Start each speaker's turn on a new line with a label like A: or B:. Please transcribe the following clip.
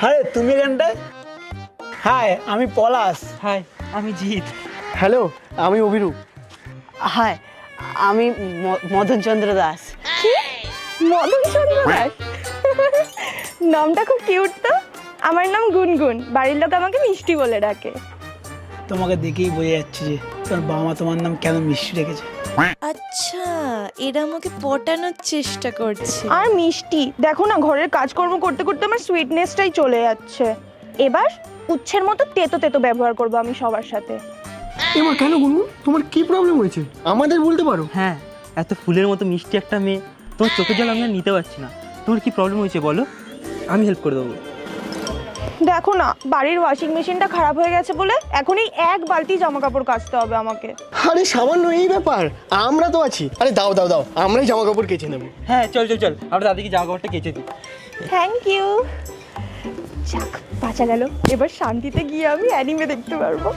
A: আরে তুমি এখানটায়? হাই, আমি পলাশ।
B: হাই, আমি জিৎ।
C: হ্যালো, আমি অভিরূপ।
D: হাই, আমি মদনচন্দ্র দাস।
E: কি? মদনচন্দ্র দাস? নামটা খুব কিউট তো। আমার নাম গুনগুন, বাড়ির লোক আমাকে মিষ্টি বলে ডাকে।
A: তোমাকে দেখেই বোঝা যাচ্ছে যে তোমার বাবা মা তোমার নাম কেন মিষ্টি রেখেছে।
F: আচ্ছা, এরা আমাকে পটানোর চেষ্টা করছে।
E: আর মিষ্টি দেখো না, ঘরের কাজকর্ম করতে করতে আমার সুইটনেসটাই চলে যাচ্ছে। এবার উচ্ছের মতো তেতো তেতো ব্যবহার করবো আমি সবার সাথে।
C: এমা কেন গুনগুন, তোমার কি প্রবলেম হয়েছে আমাদের বলতে পারো?
B: হ্যাঁ, এত ফুলের মতো মিষ্টি একটা মেয়ে, তোমার চোখের জল আমরা নিতে পারছি না। তোমার কি প্রবলেম হয়েছে বলো, আমি হেল্প করে দেবো।
E: দেখো না, বাড়ির ওয়াশিং মেশিনটা খারাপ হয়ে গেছে বলে এখনই এক বালতি জামা কাপড় কাচতে হবে আমাকে।
C: আরে সামান্য এই ব্যাপার, আমরা তো আছি। আরে দাও দাও দাও, আমরাই জামা কাপড় কেচে নেবো।
B: হ্যাঁ, চল চল চল, আমরা দাদিকে জামা কাপড়টা কেচে দিই।
E: Thank you. যাক, বাঁচা গেল। এবার শান্তিতে গিয়ে আমি অ্যানিমে দেখতে পারবো।